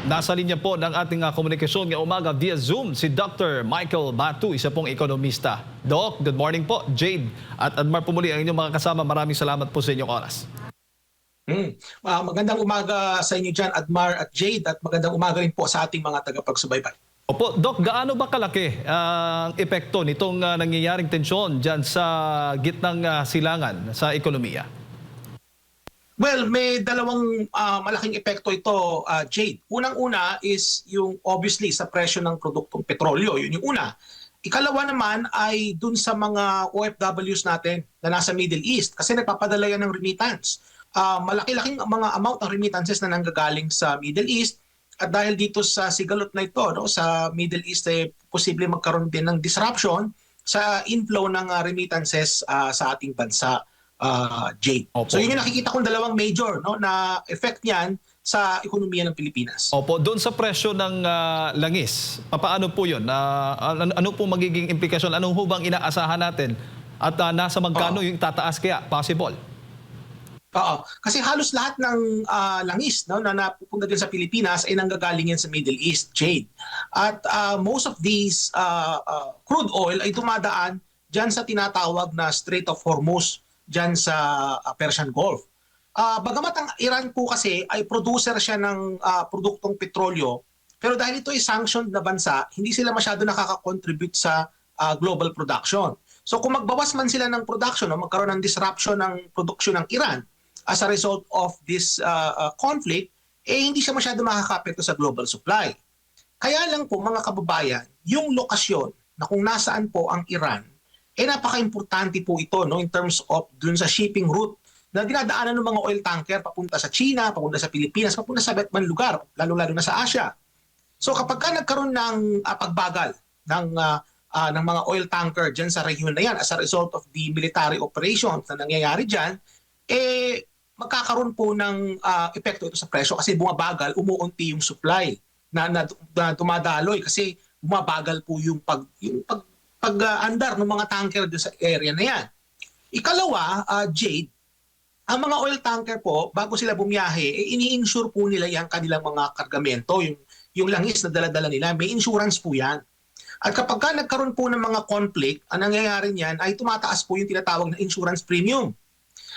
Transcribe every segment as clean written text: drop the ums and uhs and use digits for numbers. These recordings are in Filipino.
Nasa linya po ng ating komunikasyon ngayong umaga via Zoom si Dr. Michael Batu, isa pong ekonomista. Doc, good morning po. Jade at Admar po muli ang inyong mga kasama. Maraming salamat po sa inyong oras. Magandang umaga sa inyo dyan, Admar at Jade, at magandang umaga rin po sa ating mga tagapagsubaybay. Opo, Doc, gaano ba kalaki ang epekto nitong nangyayaring tensyon dyan sa gitnang silangan sa ekonomiya? Well, may dalawang malaking epekto ito, Jade. Unang-una is yung obviously sa presyo ng produktong petrolyo. Yun yung una. Ikalawa naman ay dun sa mga OFWs natin na nasa Middle East kasi nagpapadala yan ng remittance. Malaki-laking mga amount ng remittances na nanggagaling sa Middle East, at dahil dito sa sigalot na ito, no, sa Middle East, posible magkaroon din ng disruption sa inflow ng remittances sa ating bansa. Jade. Opo. So yun yung nakikita kong dalawang major, no, na effect niyan sa ekonomiya ng Pilipinas. Opo, doon sa presyo ng langis, paano po yun? Ano po magiging implikasyon? Anong hubang inaasahan natin? At nasa magkano yung tataas kaya? Possible? Oo. Kasi halos lahat ng langis, no, na napupunta din sa Pilipinas ay nanggagaling yan sa Middle East, Jade. At most of these crude oil ay dumadaan dyan sa tinatawag na Strait of Hormuz, dyan sa Persian Gulf. Bagamat ang Iran po kasi ay producer siya ng produktong petrolyo, pero dahil ito ay sanctioned na bansa, hindi sila masyado nakaka-contribute sa global production. So kung magbawas man sila ng production o magkaroon ng disruption ng produksyon ng Iran as a result of this conflict, hindi siya masyado makaka-apekto sa global supply. Kaya lang po mga kababayan, yung lokasyon na kung nasaan po ang Iran, napaka-importante po ito, no, in terms of dun sa shipping route na dinadaanan ng mga oil tanker papunta sa China, papunta sa Pilipinas, papunta sa iba't ibang lugar, lalo-lalo na sa Asia. So kapag ka nagkaroon ng pagbagal ng mga oil tanker dyan sa rehiyon na yan as a result of the military operations na nangyayari dyan, magkakaroon po ng epekto ito sa presyo kasi bumabagal, umuunti yung supply na dumadaloy kasi bumabagal po yung pag-andar ng mga tanker doon sa area na yan. Ikalawa, Jade, ang mga oil tanker po, bago sila bumiyahe, ini-insure po nila yung kanilang mga kargamento, yung langis na dala-dala nila, may insurance po yan. At kapag ka nagkaroon po ng mga conflict, ang nangyayari niyan ay tumataas po yung tinatawag na insurance premium.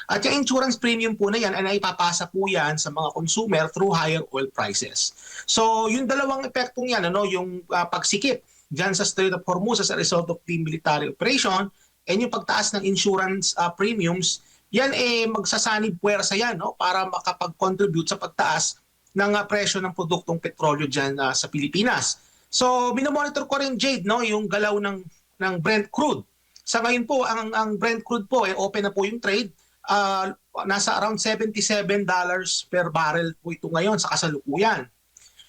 At yung insurance premium po na yan ay naipapasa po yan sa mga consumer through higher oil prices. So yung dalawang epektong yan, yung pagsikip dyan sa Strait of Hormuz as a result of the military operation and yung pagtaas ng insurance premiums, yan magsasanib puwersa yan, no, para makapag-contribute sa pagtaas ng presyo ng produktong petrolyo dyan sa Pilipinas. So minomonitor ko rin, Jade, no, yung galaw ng Brent crude. Sa ngayon po, ang Brent crude po, open na po yung trade. Nasa around $77 per barrel po ito ngayon sa kasalukuyan.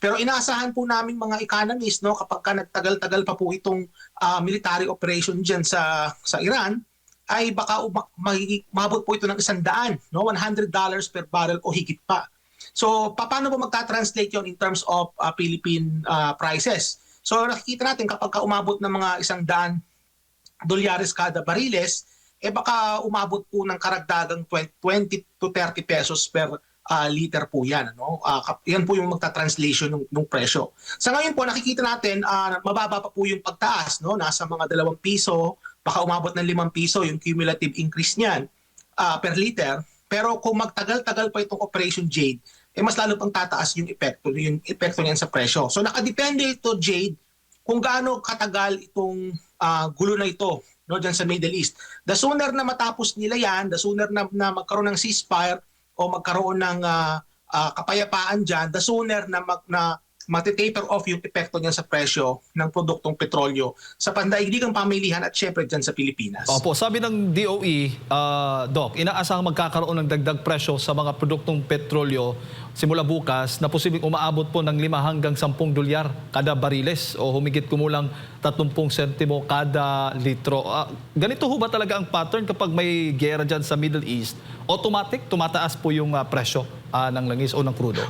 Pero inaasahan po namin mga economists, no, kapag ka nagtagal-tagal pa po itong military operation dyan sa Iran, ay baka mabot po ito ng $100, no, $100 per barrel o higit pa. So paano po magta-translate yon in terms of Philippine prices? So nakikita natin kapag ka umabot ng mga $100 kada bariles, baka umabot po ng karagdagang 20 to 30 pesos per liter po yan. Yan po yung magta-translation ng presyo. Sa ngayon po, nakikita natin mababa pa po yung pagtaas. No? Nasa mga 2 piso, baka umabot ng 5 piso yung cumulative increase niyan per liter. Pero kung magtagal-tagal pa itong Operation Jade, mas lalo pang tataas yung epekto niyan sa presyo. So nakadepende ito, Jade, kung gaano katagal itong gulo na ito, no, dyan sa Middle East. The sooner na matapos nila yan, the sooner na magkaroon ng ceasefire o magkaroon ng kapayapaan dyan, the sooner na matitaper off yung epekto niyan sa presyo ng produktong petrolyo sa pandaigdigang pamilihan at syempre dyan sa Pilipinas. Opo, sabi ng DOE, Doc, inaasahang magkakaroon ng dagdag presyo sa mga produktong petrolyo simula bukas na posibleng umaabot po ng 5 hanggang 10 dolyar kada bariles o humigit kumulang 30 sentimo kada litro. Ganito ho ba talaga ang pattern kapag may gera dyan sa Middle East? Automatic, tumataas po yung presyo ng langis o ng crudo?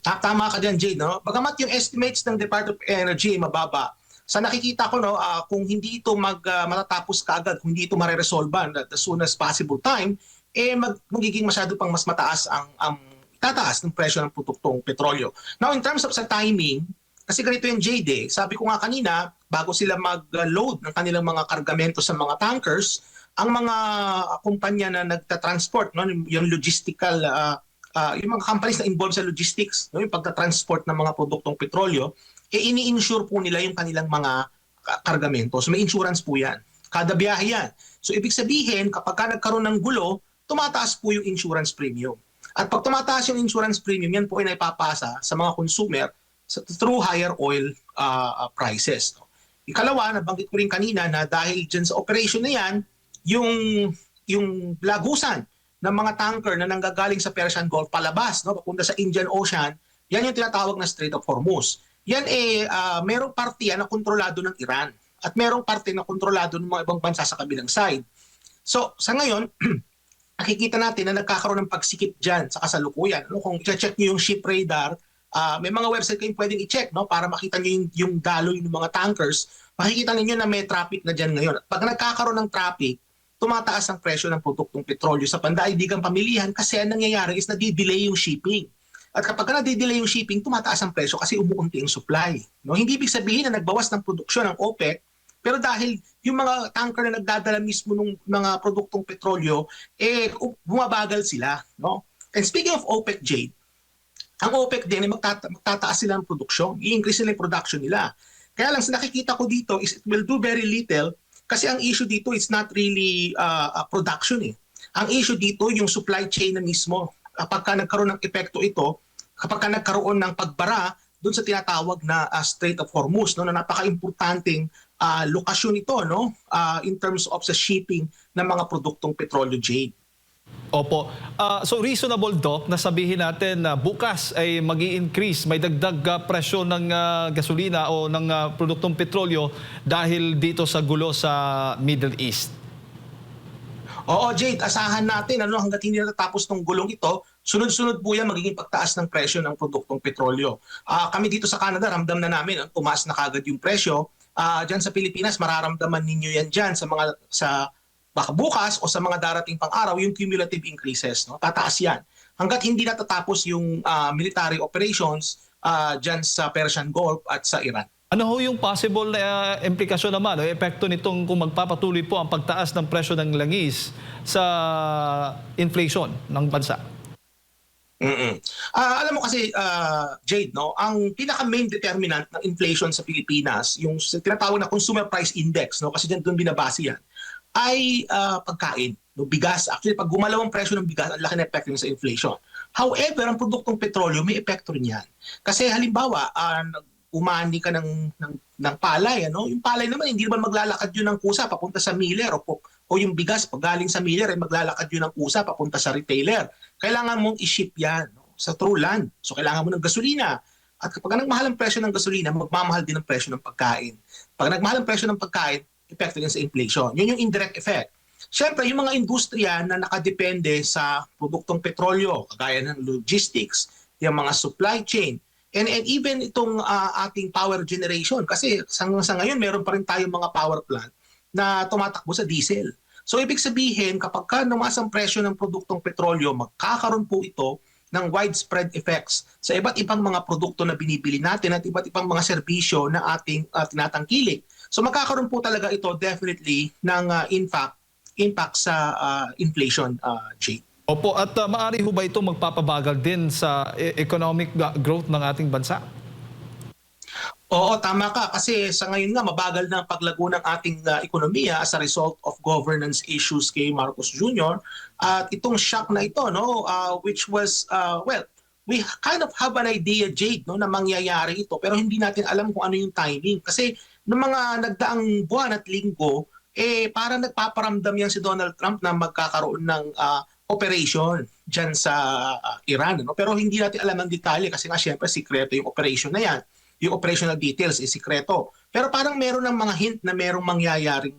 Tama ka dyan, Jade. No? Bagamat yung estimates ng Department of Energy mababa, sa nakikita ko, no, kung hindi ito matatapos kaagad, kung hindi ito mareresolban at as soon as possible time, magiging masyado pang mas mataas ang tataas ng presyo ng produktong petrolyo. Now, in terms of sa timing, kasi ganito yung Jade, sabi ko nga kanina, bago sila mag-load ng kanilang mga kargamento sa mga tankers, ang mga kumpanya na nagta-transport, no, yung logistical, yung mga companies na involved sa logistics, no, yung pagta-transport ng mga produktong petrolyo, ini-insure po nila yung kanilang mga kargamento. So may insurance po yan. Kada biyahe yan. So ibig sabihin, kapag ka nagkaroon ng gulo, tumataas po yung insurance premium. At pag tumataas yung insurance premium, yan po ay naipapasa sa mga consumer through higher oil prices. No? Ikalawa, nabanggit ko rin kanina na dahil dyan sa operation na yan, yung lagusan ng mga tanker na nanggagaling sa Persian Gulf palabas, no, papunta sa Indian Ocean, yan yung tinatawag na Strait of Hormuz. Yan merong parte yan na kontrolado ng Iran at merong parte na kontrolado ng mga ibang bansa sa kabilang side. So sa ngayon, nakikita natin na nagkakaroon ng pagsikip dyan sa kasalukuyan. Ano, kung i-check nyo yung ship radar, may mga website kayong pwedeng i-check, no, para makita nyo yung daloy ng mga tankers. Makikita ninyo na may traffic na dyan ngayon. At pag nagkakaroon ng traffic, tumataas ang presyo ng produktong petrolyo sa pandaigdigang pamilihan kasi ang nangyayari is nadidelay yung shipping. At kapag nadidelay yung shipping, tumataas ang presyo kasi umuunti ang supply. No? Hindi ibig sabihin na nagbawas ng produksyon ng OPEC, pero dahil yung mga tanker na nagdadala mismo ng mga produktong petrolyo, bumabagal sila. No? And speaking of OPEC, Jade, ang OPEC din ay magtataas sila ng produksyon. I-increase nila yung production nila. Kaya lang, sa nakikita ko dito is it will do very little kasi ang issue dito is not really production. Ang issue dito yung supply chain na mismo. Kapag ka nagkaroon ng epekto ito, kapag ka nagkaroon ng pagbara doon sa tinatawag na Strait of Hormuz, no, na napaka-importanting lokasyon ito, no, in terms of sa shipping ng mga produktong petrolyo, Jade. Opo. So reasonable, Doc, na sabihin natin na bukas ay mag-i-increase, may dagdag presyo ng gasolina o ng produktong petrolyo dahil dito sa gulo sa Middle East? Oo, Jade, asahan natin hanggat hindi natatapos ng gulong ito, sunod-sunod po yan magiging pagtaas ng presyo ng produktong petrolyo. Kami dito sa Canada, ramdam na namin, tumaas na kagad yung presyo. Diyan sa Pilipinas, mararamdaman ninyo yan dyan sa baka bukas o sa mga darating pang araw, yung cumulative increases, no? Tataas yan. Hanggat hindi natatapos yung military operations dyan sa Persian Gulf at sa Iran. Ano ho yung possible na implikasyon naman o epekto nitong kung magpapatuloy po ang pagtaas ng presyo ng langis sa inflation ng bansa? Alam mo kasi, Jade, no, ang pinaka-main determinant ng inflation sa Pilipinas, yung tinatawag na Consumer Price Index, no, kasi doon binabase yan, ay pagkain, no, bigas. Actually, pag gumalaw ang presyo ng bigas, ang laki na epekto sa inflation. However, ang produktong petrolyo, may epekto rin yan. Kasi halimbawa, umani ka ng palay, ano? Yung palay naman, hindi naman maglalakad yun ng kusa papunta sa miller o yung bigas, pag galing sa miller, ay maglalakad yun ng kusa papunta sa retailer. Kailangan mong i-ship yan, no, sa true land. So, kailangan mo ng gasolina. At kapag nagmahal ang presyo ng gasolina, magmamahal din ang presyo ng pagkain. Pag nagmahal ang presyo ng pagkain, epekto din sa inflation. Yun yung indirect effect. Siyempre, yung mga industriya na nakadepende sa produktong petrolyo, kagaya ng logistics, yung mga supply chain, and even itong ating power generation. Kasi sa ngayon, meron pa rin tayong mga power plant na tumatakbo sa diesel. So, ibig sabihin, kapag ka tumaas ang presyo ng produktong petrolyo, magkakaroon po ito ng widespread effects sa iba't ibang mga produkto na binibili natin at iba't ibang mga serbisyo na ating tinatangkilik. So magkakaroon po talaga ito definitely ng impact sa inflation, Jake. Opo, at maaari ho ba ito magpapabagal din sa economic growth ng ating bansa? Oo, tama ka. Kasi sa ngayon nga, mabagal na ang paglago ng ating ekonomiya as a result of governance issues kay Marcos Jr. At itong shock na ito, no, which was, we kind of have an idea, Jade, no, na mangyayari ito. Pero hindi natin alam kung ano yung timing. Kasi noong mga nagdaang buwan at linggo, parang nagpaparamdam yan si Donald Trump na magkakaroon ng operation dyan sa Iran. No? Pero hindi natin alam ang detalye kasi nga syempre sikreto yung operation na yan. Yung operational details is sikreto. Pero parang meron ng mga hint na merong mangyayaring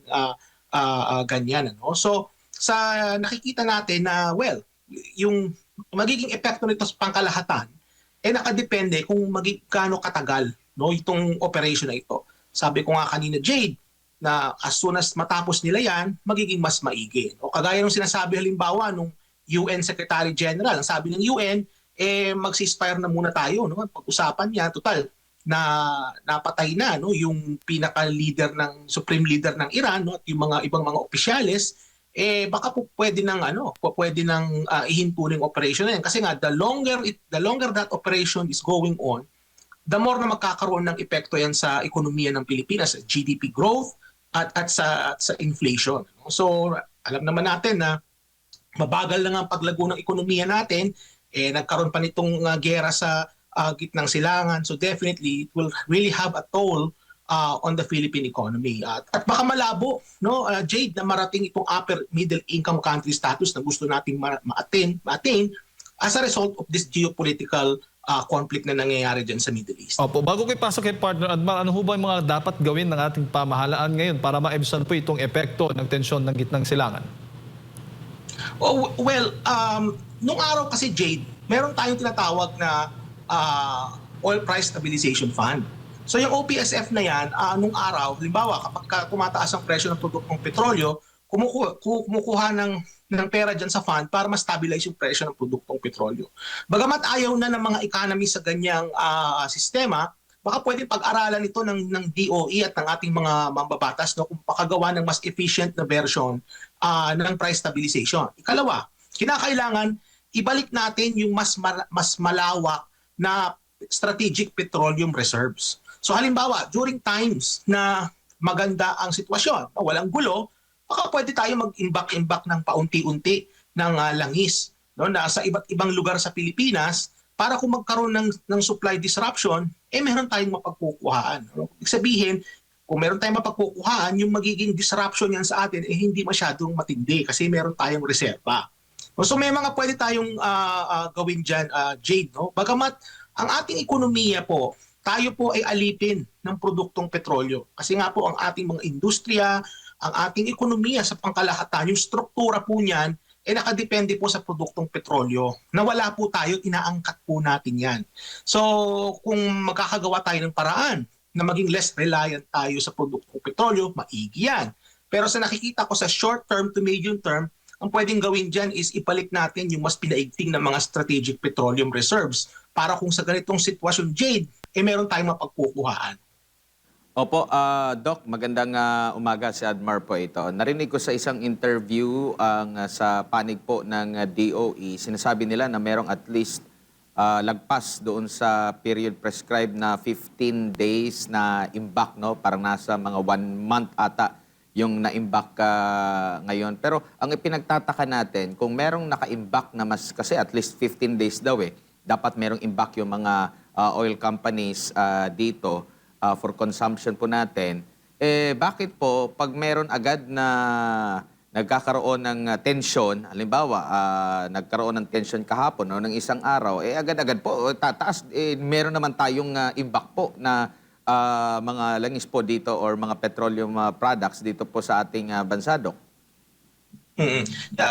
ganyan. Ano? So, nakikita natin na, yung magiging epekto nito sa pangkalahatan, nakadepende kung gaano katagal, no, itong operation na ito. Sabi ko nga kanina, Jade, na as soon as matapos nila yan, magiging mas maigi. O kagaya ng sinasabi halimbawa nung UN Secretary General, ang sabi ng UN, mag-ceasefire na muna tayo, no? Pag-usapan niya, total na napatay na, no, yung pinaka-leader ng supreme leader ng Iran, no, at yung mga ibang mga opisyales, baka po pwede nang pwede nang ihinto ng operation na yan, kasi nga the longer that operation is going on, the more na magkakaroon ng epekto yan sa ekonomiya ng Pilipinas, GDP growth at sa inflation. So alam naman natin na mabagal lang ang paglago ng ekonomiya natin, nagkaroon pa nitong giyera sa gitnang silangan. So definitely it will really have a toll on the Philippine economy. At baka malabo, no, Jade, na marating itong upper middle income country status na gusto nating ma-attain as a result of this geopolitical conflict na nangyayari dyan sa Middle East. Opo, bago ko ipasok kay partner Admar, ano ho ba yung mga dapat gawin ng ating pamahalaan ngayon para maibsan po itong epekto ng tensyon ng gitnang silangan? Oh, well, nung araw kasi, Jade, meron tayong tinatawag na Oil Price Stabilization Fund. So yung OPSF na yan, nung araw, halimbawa, kapag tumataas ang presyo ng produktong petrolyo, kumukuha ng pera dyan sa fund para ma-stabilize yung presyo ng produktong petrolyo. Bagamat ayaw na ng mga economy sa ganyang sistema, baka pwede pag-aralan ito ng DOE at ng ating mga mambabatas, no, kung pakagawa ng mas efficient na version ng price stabilization. Ikalawa, kinakailangan ibalik natin yung mas malawak na strategic petroleum reserves. So halimbawa, during times na maganda ang sitwasyon, na walang gulo, baka pwede tayo mag-imbak-imbak ng paunti-unti ng langis, no, na sa iba't ibang lugar sa Pilipinas para kung magkaroon ng supply disruption, meron tayong mapagkukuhaan. No? Ibig sabihin, kung meron tayong mapagkukuhaan, yung magiging disruption yan sa atin hindi masyadong matindi kasi meron tayong reserba. So may mga pwede tayong gawin dyan, Jade. No? Bagamat ang ating ekonomiya po, tayo po ay alipin ng produktong petrolyo. Kasi nga po ang ating mga industriya, ang ating ekonomiya sa pangkalahatan, yung struktura po niyan, nakadepende po sa produktong petrolyo na wala po tayo, inaangkat po natin yan. So kung magkakagawa tayo ng paraan na maging less reliant tayo sa produktong petrolyo, maigi yan. Pero sa nakikita ko sa short term to medium term, ang pwedeng gawin dyan is ibalik natin yung mas pinaigting na mga strategic petroleum reserves para kung sa ganitong sitwasyon, Jade, meron tayong mapagkukuhaan. Opo, Doc, magandang umaga, si Admar po ito. Narinig ko sa isang interview sa panig po ng DOE, sinasabi nila na merong at least lagpas doon sa period prescribed na 15 days na imbak, no? Parang nasa mga 1 month ata yung na-imbak ngayon. Pero ang ipinagtataka natin, kung merong naka-imbak na mas, kasi at least 15 days daw dapat merong imbak yung mga oil companies dito for consumption po natin, bakit po pag meron agad na nagkakaroon ng tensyon, halimbawa, nagkaroon ng tensyon kahapon o ng isang araw, agad-agad po, tataas, meron naman tayong imbak po na mga langis po dito or mga petroleum products dito po sa ating bansa, Doc?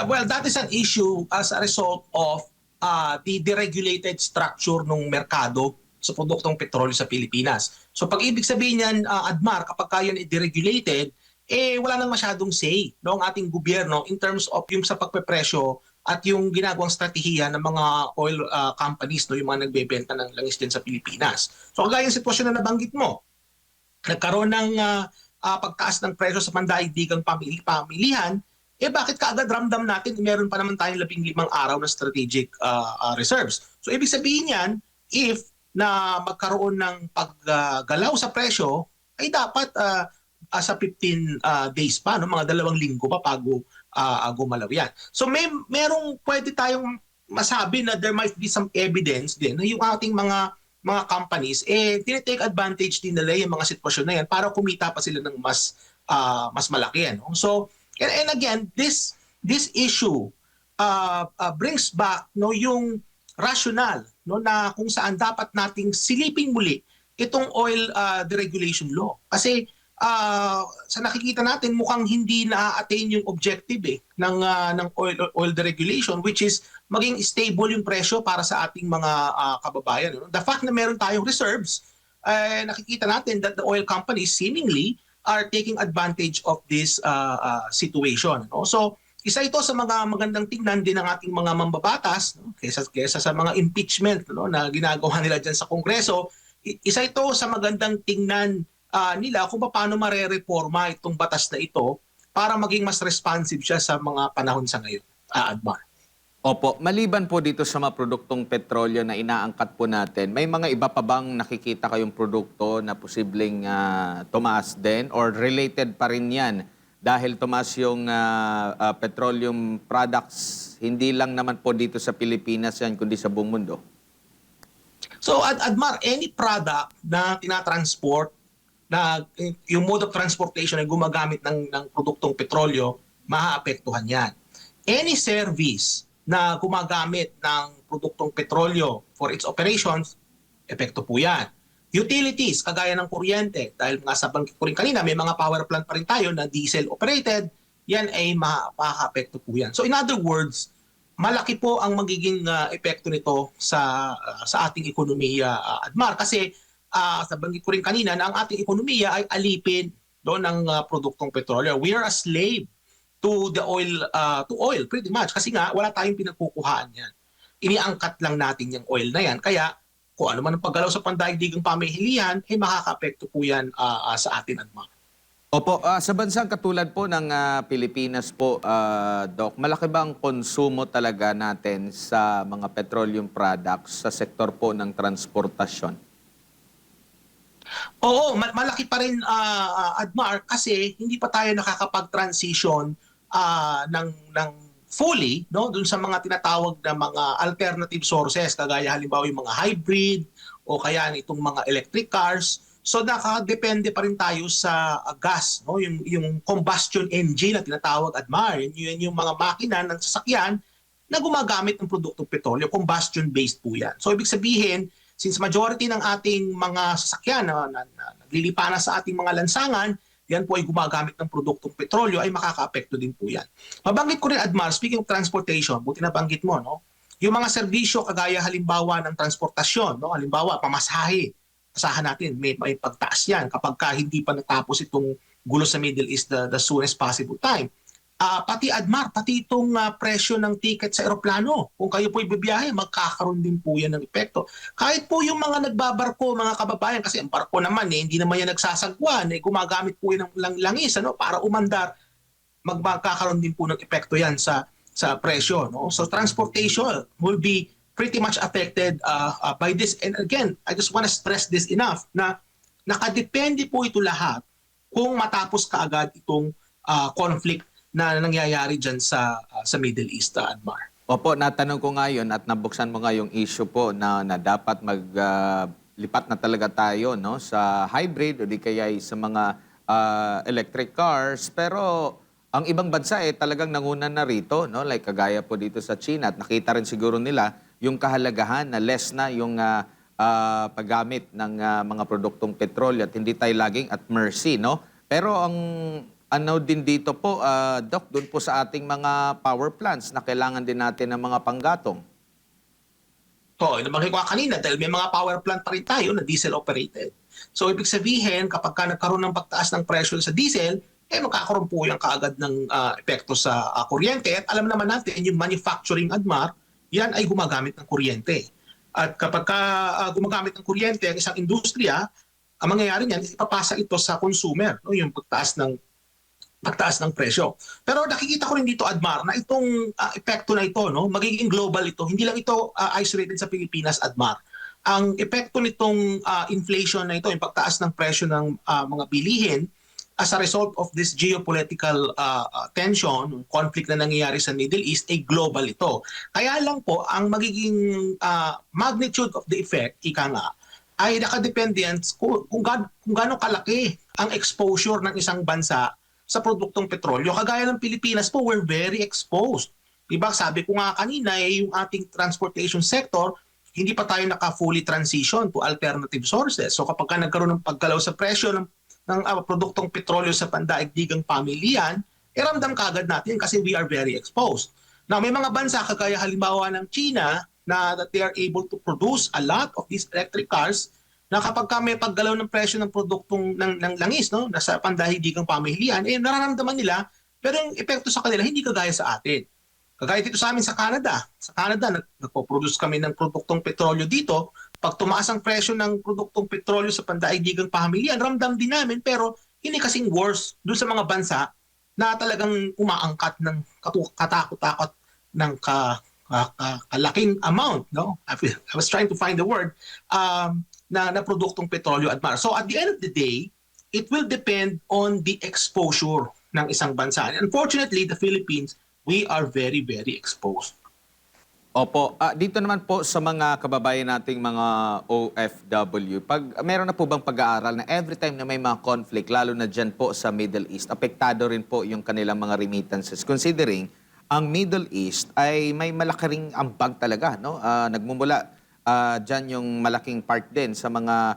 Well, that is an issue as a result of the deregulated structure ng merkado sa produktong petrolyo sa Pilipinas. So pag ibig sabihin niyan, Admar, kapag kaya deregulated, wala nang masyadong say, no, ang ating gobyerno in terms of yung sa pagpepresyo at yung ginagawang strategiya ng mga oil companies, no, yung mga nagbebenta ng langis din sa Pilipinas. So kagaya yung sitwasyon na nabanggit mo, nagkaroon ng pagtaas ng presyo sa pandaigdigang pamilihan, bakit kaagad ramdam natin meron pa naman tayong 15 araw na strategic reserves. So ibig sabihin yan, if na magkaroon ng paggalaw sa presyo, ay dapat sa 15 days pa, no? Mga 2 linggo pa bago gumalaw yan. So merong pwede tayong masabi na there might be some evidence din na yung ating mga companies, tinitake advantage din nila yung mga sitwasyon na yan para kumita pa sila ng mas malaki. No? So, and again, this issue brings back, no, yung rational, no, na kung saan dapat nating silipin muli itong oil deregulation law. Kasi sa nakikita natin mukhang hindi na-attain yung objective ng oil deregulation, which is maging stable yung presyo para sa ating mga kababayan. No? The fact na meron tayong reserves, nakikita natin that the oil companies seemingly are taking advantage of this situation. No? So isa ito sa mga magandang tingnan din ng ating mga mambabatas, no? Kesa sa mga impeachment, no, na ginagawa nila dyan sa Kongreso. Isa ito sa magandang tingnan nila kung paano marereforma itong batas na ito para maging mas responsive siya sa mga panahon sa ngayon. Admar. Opo, maliban po dito sa mga produktong petrolyo na inaangkat po natin, may mga iba pa bang nakikita kayong produkto na posibleng tumaas din or related pa rin yan dahil tumaas yung petroleum products, hindi lang naman po dito sa Pilipinas yan kundi sa buong mundo? So Admar, any product na tinatransport, na yung mode of transportation ay gumagamit ng produktong petrolyo, maaapektuhan yan. Any service na gumagamit ng produktong petrolyo for its operations, epekto po yan. Utilities, kagaya ng kuryente, dahil nga sa banggit ko rin kanina, may mga power plant pa rin tayo na diesel operated, yan ay makaka-apekto po yan. So in other words, malaki po ang magiging epekto nito sa ating ekonomiya, Admar. Kasi sa banggit ko rin kanina na ang ating ekonomiya ay alipin doon ng produktong petrolyo. We are a slave to the oil pretty much kasi nga wala tayong pinagkukuhaan yan. Iniangkat lang natin yung oil na yan. Kaya kung ano man ang paggalaw sa pandaigdigang pamihilihan, ay makaka-apekto po yan sa atin, Admar. Opo, sa bansang katulad po ng Pilipinas po, Doc, malaki ba ang konsumo talaga natin sa mga petroleum products sa sektor po ng transportasyon? Oo, malaki pa rin, Admar, kasi hindi pa tayo nakakapag-transition ng fully, no, dun sa mga tinatawag na mga alternative sources, kagaya halimbawa yung mga hybrid o kaya itong mga electric cars. So nakadepende pa rin tayo sa gas, no, yung combustion engine na tinatawag, Admar. Yun yung mga makina ng sasakyan na gumagamit ng produktong petrolyo, combustion-based po yan. So ibig sabihin, since majority ng ating mga sasakyan na naglilipanan sa ating mga lansangan, yan po ay gumagamit ng produktong petrolyo, ay makaka-apekto din po yan. Mabanggit ko rin, Admar, speaking of transportation, buti na banggit mo, no? Yung mga serbisyo kagaya halimbawa ng transportasyon, no? Halimbawa, pamasahe. Asahan natin, may pagtaas yan kapag hindi pa natapos itong gulo sa Middle East the soonest possible time. Pati Admar, pati itong presyo ng ticket sa eroplano. Kung kayo po ibibiyahe, magkakaroon din po yan ng epekto. Kahit po yung mga nagbabarko, mga kababayan, kasi ang barko naman, hindi naman yan nagsasagwan, gumagamit po yan ng langis para umandar, magkakaroon din po ng epekto yan sa presyo. No? So transportation will be pretty much affected by this. And again, I just want to stress this enough na nakadepende po ito lahat kung matapos kaagad itong conflict na nangyayari dyan sa Middle East, Admar. Opo, natanong ko ngayon at nabuksan mo nga yung issue po na dapat maglipat na talaga tayo, no, sa hybrid o di kaya sa mga electric cars. Pero ang ibang bansa talagang nanguna na rito, no, like kagaya po dito sa China, at nakita rin siguro nila yung kahalagahan na less na yung paggamit ng mga produktong petrolyo at hindi tayo laging at mercy, no? Pero ang ano din dito po, Doc, doon po sa ating mga power plants na kailangan din natin ng mga panggatong. Oo, nabanggit ko kanina dahil may mga power plant pa rin tayo na diesel operated. So ibig sabihin, kapag nagkaroon ng pagtaas ng presyo sa diesel, magkakaroon po yung kaagad ng epekto sa kuryente. At alam naman natin, yung manufacturing, Admar, yan ay gumagamit ng kuryente. At kapag gumagamit ng kuryente ang isang industriya, ang mangyayari niyan, ipapasa ito sa consumer, no? Yung pagtaas ng presyo. Pero nakikita ko rin dito, Admar, na itong epekto na ito, no, magiging global ito. Hindi lang ito isolated sa Pilipinas, Admar. Ang epekto nitong inflation na ito, yung pagtaas ng presyo ng mga bilihin as a result of this geopolitical tension, conflict na nangyayari sa Middle East, ay global ito. Kaya lang po, ang magiging magnitude of the effect, ika nga, ay nakadepende yan kung gaano kalaki ang exposure ng isang bansa sa produktong petrolyo. Kagaya ng Pilipinas po, we're very exposed. Diba? Sabi ko nga kanina, yung ating transportation sector, hindi pa tayo naka-fully transition to alternative sources. So kapag nagkaroon ng pagkalaw sa presyo ng produktong petrolyo sa pandaigdigang pamilihan, ramdam kagad natin kasi we are very exposed. Now, may mga bansa kagaya halimbawa ng China na that they are able to produce a lot of these electric cars na kapag may paggalaw ng presyo ng produktong ng langis, no, nasa pandaigdigang pamilihan, nararamdaman nila Pero yung epekto sa kanila, hindi kagaya sa atin. Kagaya dito sa amin sa Canada. Sa Canada, nagpo-produce kami ng produktong petrolyo dito. Pag tumaas ang presyo ng produktong petrolyo sa pandaigdigang pamilyan, ramdam din namin, pero hindi kasing worse doon sa mga bansa na talagang umaangkat ng katakot-takot ng kalaking amount. No? I was trying to find the word na produktong petrolyo at mar. So at the end of the day, it will depend on the exposure ng isang bansa. And unfortunately, the Philippines, we are very, very exposed. Opo. Dito naman po sa mga kababayan nating mga OFW, meron na po bang pag-aaral na every time na may mga conflict, lalo na dyan po sa Middle East, apektado rin po yung kanilang mga remittances? Considering ang Middle East ay may malaki ring ambag talaga, no? Nagmumula dyan yung malaking part din sa mga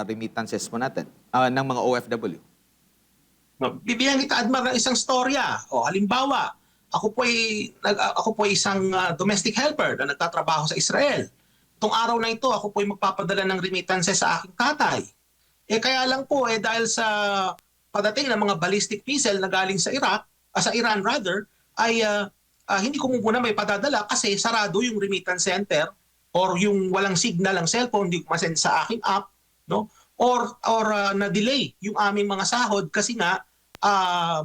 remittances po natin, ng mga OFW. Bibigyan kita, Admar, ng isang storya. O halimbawa, ako po ay isang domestic helper na nagtatrabaho sa Israel. Itong araw na ito, ako po ay magpapadala ng remittances sa aking tatay. Kaya lang po, dahil sa padating ng mga ballistic missile na galing sa Iran rather, ay hindi ko muna may padadala kasi sarado yung remittance center or yung walang signal ang cellphone, hindi ko masend sa aking app, no? Or na-delay yung aming mga sahod kasi nga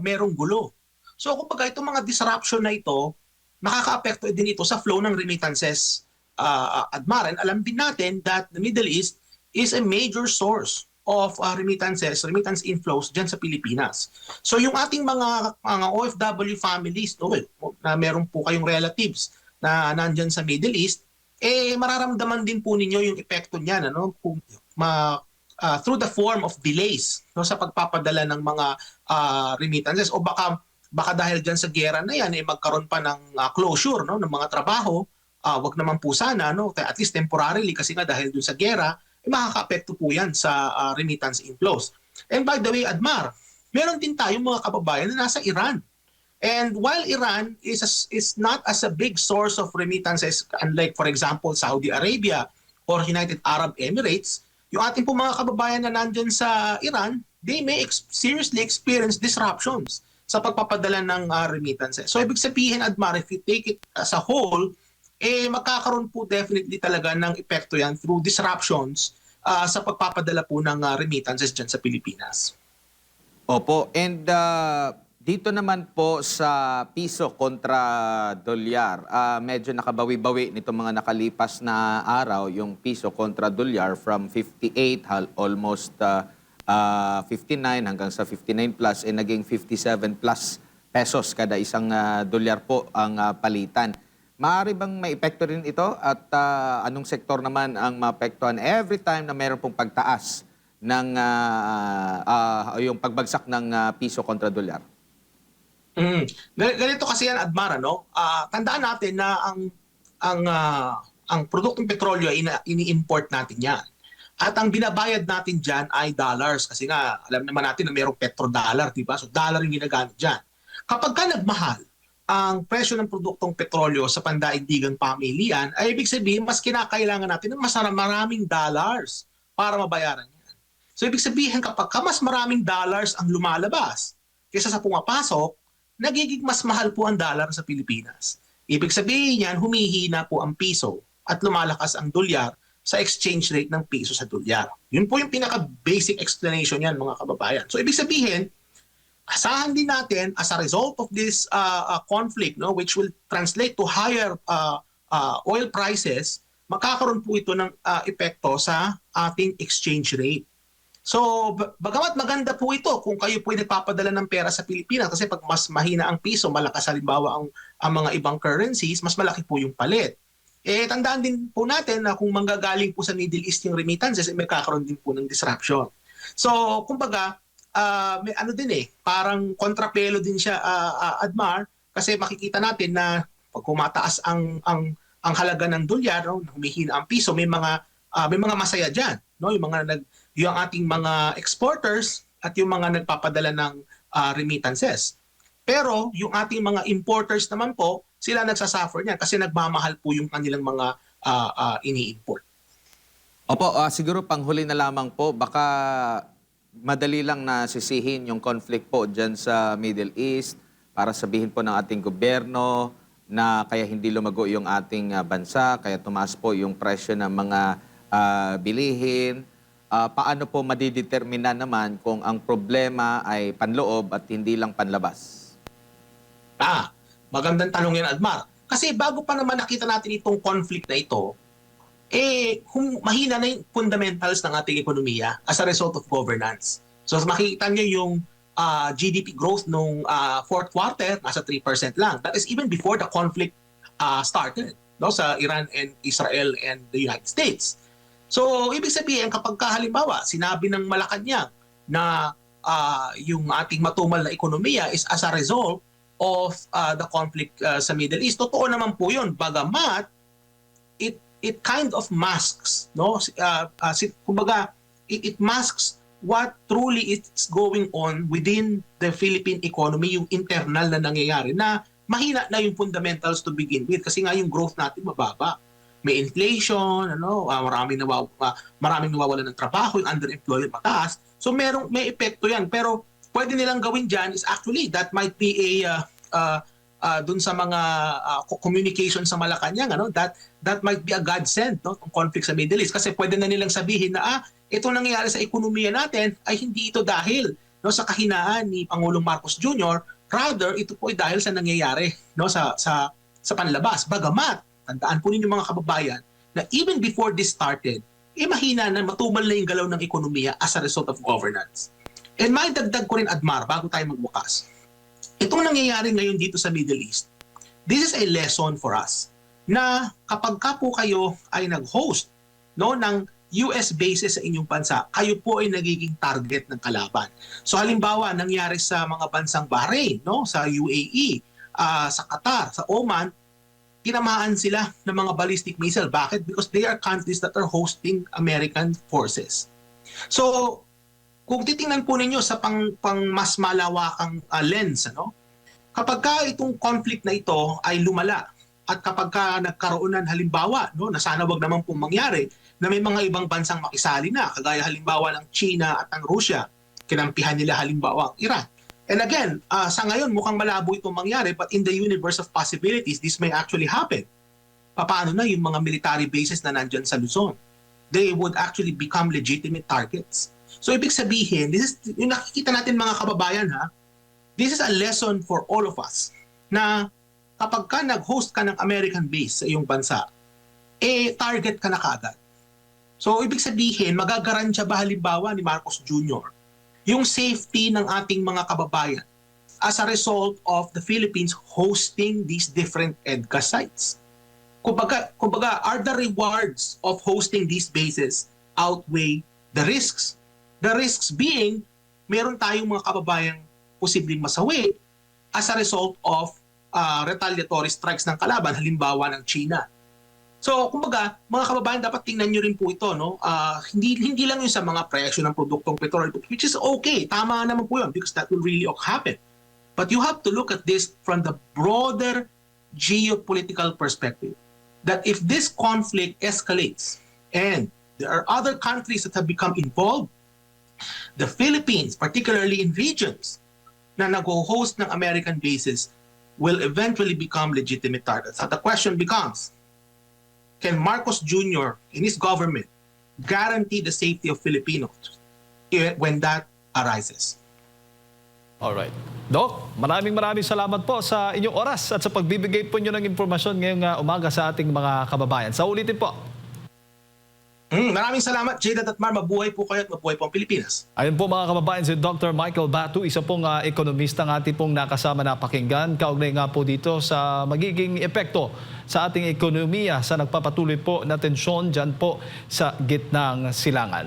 merong gulo. So kumbaga itong mga disruption na ito, nakaka-apekto din ito sa flow ng remittances, Admar. And alam din natin that the Middle East is a major source of remittance inflows dyan sa Pilipinas. So yung ating mga OFW families, no, na meron po kayong relatives na nandyan sa Middle East, mararamdaman din po ninyo yung epekto niyan, ano, through the form of delays, no, sa pagpapadala ng mga remittances, o baka dahil dyan sa gera na yan, magkaroon pa ng closure, no, ng mga trabaho. Wag naman po sana, no, at least temporarily, kasi nga dahil dun sa gera, makaka-apekto po yan sa remittance inflows. And by the way, Admar, meron din tayong mga kababayan na nasa Iran. And while Iran is not as a big source of remittances, unlike for example Saudi Arabia or United Arab Emirates, yung ating po mga kababayan na nandyan sa Iran, they may seriously experience disruptions sa pagpapadala ng remittances. So ibig sabihin, Admar, if you take it as a whole, magkakaroon po definitely talaga ng epekto yan through disruptions sa pagpapadala po ng remittances dyan sa Pilipinas. Opo. And dito naman po sa piso kontra dolyar, medyo nakabawi-bawi nito mga nakalipas na araw yung piso kontra dolyar from 58 almost 59 hanggang sa 59 plus, naging 57 plus pesos kada isang dolyar po ang palitan. Maaari bang maepekto rin ito at anong sektor naman ang maapektuhan every time na mayroon pong pagtaas ng yung pagbagsak ng piso kontra dolyar? Ganito kasi yan, Admar, no? Tandaan natin na ang produktong petrolyo ay ini-import natin yan. At ang binabayad natin dyan ay dollars. Kasi nga, alam naman natin na mayroong petrodollar, diba? So dollar yung ginagamit dyan. Kapag ka nagmahal ang presyo ng produktong petrolyo sa pandaigdigang pamilihan, ay ibig sabihin, mas kinakailangan natin ng mas maraming dollars para mabayaran yan. So ibig sabihin, kapag mas maraming dollars ang lumalabas kaysa sa pumapasok, nagiging mas mahal po ang dollar sa Pilipinas. Ibig sabihin yan, humihina po ang piso at lumalakas ang dolyar sa exchange rate ng piso sa dolyar. Yun po yung pinaka-basic explanation yan, mga kababayan. So ibig sabihin, asahan din natin as a result of this conflict, no, which will translate to higher oil prices, magkakaroon po ito ng epekto sa ating exchange rate. So, bagamat maganda po ito kung kayo po nagpapadala ng pera sa Pilipinas, kasi pag mas mahina ang piso, malakas halimbawa ang mga ibang currencies, mas malaki po yung palit. Tandaan din po natin na kung manggagaling po sa Middle East yung remittances, may kakaroon din po ng disruption. So, kumbaga, may ano din parang kontrapelo din siya, Admar, kasi makikita natin na pag kumataas ang halaga ng dolyar, no, humihina ang piso, may mga masaya diyan, no, yung ating mga exporters at yung mga nagpapadala ng remittances. Pero yung ating mga importers naman po, sila nagsasuffer niyan kasi nagmamahal po yung kanilang mga ini-import. Opo, siguro panghuli na lamang po, baka madali lang na sisihin yung conflict po dyan sa Middle East para sabihin po ng ating gobyerno na kaya hindi lumago yung ating bansa, kaya tumaas po yung presyo ng mga bilihin. Paano po madidetermina naman kung ang problema ay panloob at hindi lang panlabas? Magandang tanong yan, Admar. Kasi bago pa naman nakita natin itong conflict na ito, mahina na yung fundamentals ng ating ekonomiya as a result of governance. So makikita nyo yung GDP growth nung fourth quarter, nasa 3% lang. That is even before the conflict started, no, sa Iran and Israel and the United States. So ibig sabihin, kapag halimbawa sinabi ng Malacanang na yung ating matumal na ekonomiya is as a result of the conflict sa Middle East, totoo naman po yun. Bagamat, it kind of masks, no? Kumbaga, it masks what truly is going on within the Philippine economy, yung internal na nangyayari, na mahina na yung fundamentals to begin with kasi nga yung growth natin mababa. May inflation, maraming nawawalan ng trabaho, yung underemployment mataas. So may epekto yan. Pero pwede nilang gawin dyan is actually that might be dun sa mga communication sa Malacanang, that might be a godsend, no, ng conflict sa Middle East. Kasi pwede na nilang sabihin na itong nangyayari sa ekonomiya natin ay hindi ito dahil, no, sa kahinaan ni Pangulong Marcos Jr., rather ito po ay dahil sa nangyayari, no, sa panlabas. Bagamat, tandaan po ninyo mga kababayan na even before this started, mahina na, matumal na yung galaw ng ekonomiya as a result of governance. And may dagdag ko rin, Admar, bago tayo magbukas. Itong nangyayari ngayon dito sa Middle East, this is a lesson for us na kapag ka po kayo ay nag-host, no, ng US bases sa inyong bansa, kayo po ay nagiging target ng kalaban. So halimbawa, nangyari sa mga bansang Bahrain, no, sa UAE, sa Qatar, sa Oman, tinamaan sila ng mga ballistic missile. Bakit? Because they are countries that are hosting American forces. So, kung titingnan po ninyo sa pang mas malawakang lens, kapag ka itong conflict na ito ay lumala at kapag ka nagkaroonan halimbawa, no, na sana wag naman pong mangyari, na may mga ibang bansang makisali na, kagaya halimbawa ng China at ng Russia, kinampihan nila halimbawa ang Iran. And again, sa ngayon mukhang malabo itong mangyari, but in the universe of possibilities, this may actually happen. Paano na yung mga military bases na nandyan sa Luzon? They would actually become legitimate targets. So ibig sabihin, this is yung nakikita natin mga kababayan, this is a lesson for all of us na kapag ka nag-host ka ng American base sa iyong bansa, target ka na kaagad. So ibig sabihin, magagaransya ba halimbawa ni Marcos Jr. yung safety ng ating mga kababayan as a result of the Philippines hosting these different EDCA sites? Kumbaga, are the rewards of hosting these bases outweigh the risks? The risks being, meron tayong mga kababayang posibleng masawi as a result of retaliatory strikes ng kalaban, halimbawa ng China. So, kumbaga, mga kababayan, dapat tingnan nyo rin po ito, no? Hindi lang yun sa mga presyo ng produktong petrol, which is okay. Tama naman po yun because that will really happen. But you have to look at this from the broader geopolitical perspective. That if this conflict escalates and there are other countries that have become involved, the Philippines, particularly in regions na nag-host ng American bases, will eventually become legitimate targets. At the question becomes, can Marcos Jr. and his government guarantee the safety of Filipinos when that arises? Alright. Doc, maraming salamat po sa inyong oras at sa pagbibigay po nyo ng impormasyon ngayong umaga sa ating mga kababayan. Sa ulitin po. Maraming salamat, Jada at Mar. Mabuhay po kayo at mabuhay po ang Pilipinas. Ayun po mga kababayan, si Dr. Michael Batu, isa pong ekonomista ng ating pong nakasama na pakinggan. Kaugnay nga po dito sa magiging epekto sa ating ekonomiya sa nagpapatuloy po na tensyon dyan po sa gitnang silangan.